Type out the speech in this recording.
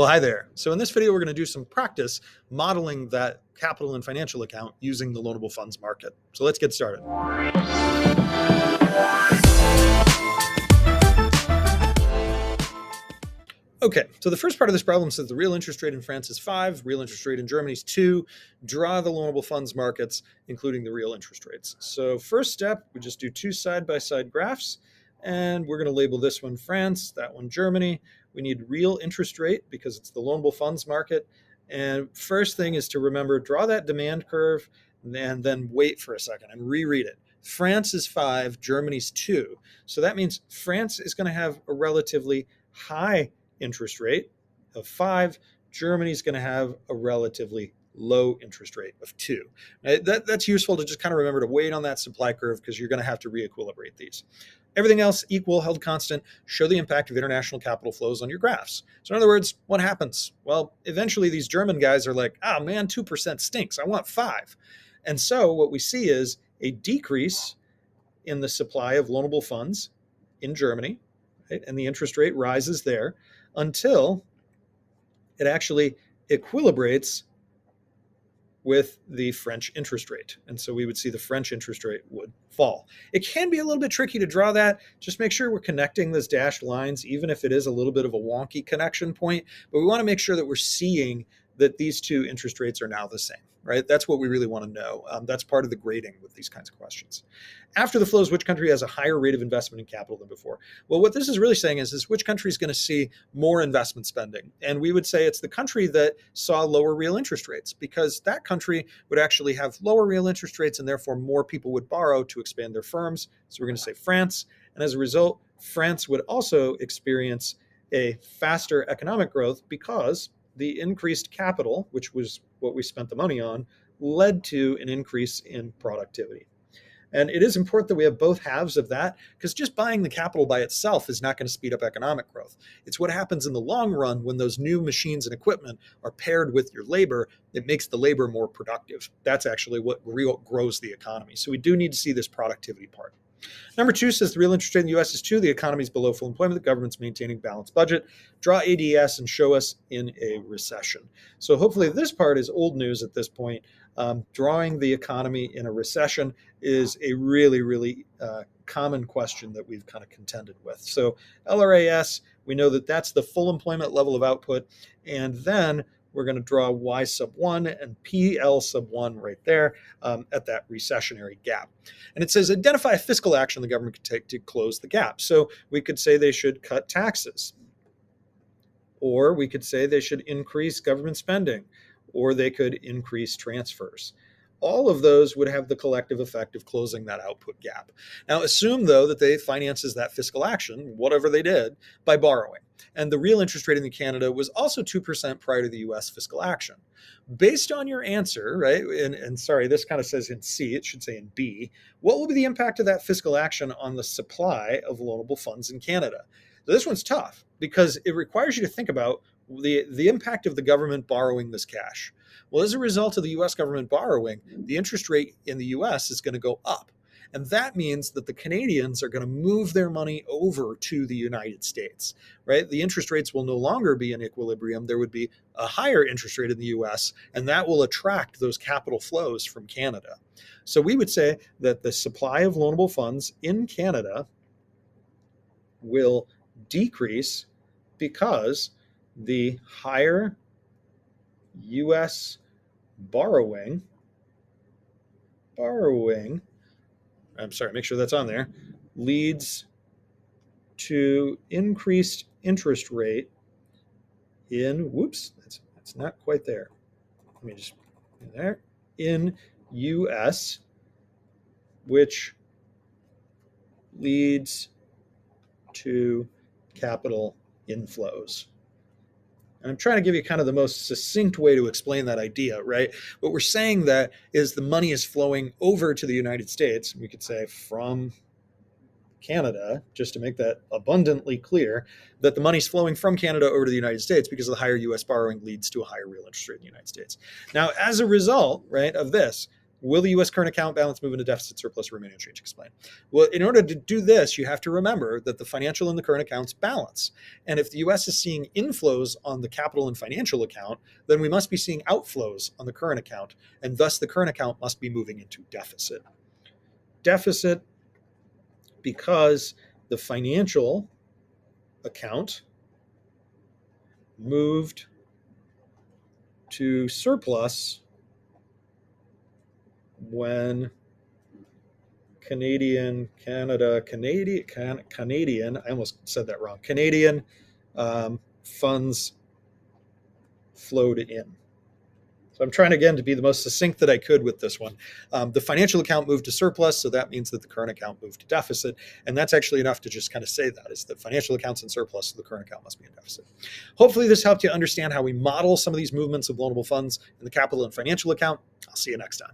Well, hi there. So in this video, we're going to do some practice modeling that capital and financial account using the loanable funds market. So let's get started. Okay, so the first part of this problem says the real interest rate in France is 5, real interest rate in Germany is 2. Draw the loanable funds markets, including the real interest rates. So first step, we just do two side-by-side graphs, and we're going to label this one France, that one Germany. We need real interest rate because it's the loanable funds market. And first thing is to remember, draw that demand curve, and then wait for a second and reread it. France is 5, Germany's 2. So that means France is going to have a relatively high interest rate of 5. Germany's going to have a relatively low interest rate of 2. That's useful to just kind of remember to wait on that supply curve because you're going to have to re-equilibrate these. Everything else equal, held constant, show the impact of international capital flows on your graphs. So in other words, what happens? Well, eventually these German guys are like, oh man, 2% stinks. I want 5. And so what we see is a decrease in the supply of loanable funds in Germany, right? And the interest rate rises there until it actually equilibrates with the French interest rate. And so we would see the French interest rate would fall. It can be a little bit tricky to draw that. Just make sure we're connecting those dashed lines, even if it is a little bit of a wonky connection point. But we want to make sure that we're seeing that these two interest rates are now the same, right? That's what we really want to know. That's part of the grading with these kinds of questions. After the flows, which country has a higher rate of investment in capital than before? Well, what this is really saying is which country is going to see more investment spending? And we would say it's the country that saw lower real interest rates, because that country would actually have lower real interest rates and therefore more people would borrow to expand their firms. So we're going to say France. And as a result, France would also experience a faster economic growth because the increased capital, which was what we spent the money on, led to an increase in productivity. And it is important that we have both halves of that, because just buying the capital by itself is not going to speed up economic growth. It's what happens in the long run when those new machines and equipment are paired with your labor that makes the labor more productive. That's actually what grows the economy. So we do need to see this productivity part. Number 2 says the real interest rate in the U.S. is 2. The economy is below full employment. The government's maintaining balanced budget. Draw ADS and show us in a recession. So hopefully this part is old news at this point. Drawing the economy in a recession is a really common question that we've kind of contended with. So LRAS, we know that that's the full employment level of output. And then we're going to draw Y sub 1 and PL sub 1 right there at that recessionary gap. And it says identify a fiscal action the government could take to close the gap. So we could say they should cut taxes, or we could say they should increase government spending, or they could increase transfers. All of those would have the collective effect of closing that output gap. Now, assume, though, that they finances that fiscal action, whatever they did, by borrowing. And the real interest rate in Canada was also 2% prior to the U.S. fiscal action. Based on your answer, right, and sorry, this kind of says in C, it should say in B, what will be the impact of that fiscal action on the supply of loanable funds in Canada? So this one's tough because it requires you to think about the impact of the government borrowing this cash. Well, as a result of the U.S. government borrowing, the interest rate in the U.S. is going to go up. And that means that the Canadians are going to move their money over to the United States, right? The interest rates will no longer be in equilibrium. There would be a higher interest rate in the U.S., and that will attract those capital flows from Canada. So we would say that the supply of loanable funds in Canada will decrease because the higher U.S. borrowing, I'm sorry, make sure that's on there, leads to increased interest rate in, whoops, that's not quite there. Let me just, there, in U.S., which leads to capital inflows. And I'm trying to give you kind of the most succinct way to explain that idea, right? What we're saying that is the money is flowing over to the United States. We could say from Canada, just to make that abundantly clear, that the money's flowing from Canada over to the United States because of the higher U.S. borrowing leads to a higher real interest rate in the United States. Now, as a result, right, of this, Will the U.S. current account balance move into deficit, surplus, or remain unchanged? Explain. Well, in order to do this, you have to remember that the financial and the current accounts balance. And if the U.S. is seeing inflows on the capital and financial account, then we must be seeing outflows on the current account. And thus, the current account must be moving into deficit. Deficit because the financial account moved to surplus when Canadian, I almost said that wrong, Canadian funds flowed in. So I'm trying again to be the most succinct that I could with this one. The financial account moved to surplus, so that means that the current account moved to deficit. And that's actually enough to just kind of say that, is that financial account's in surplus, so the current account must be in deficit. Hopefully this helped you understand how we model some of these movements of loanable funds in the capital and financial account. I'll see you next time.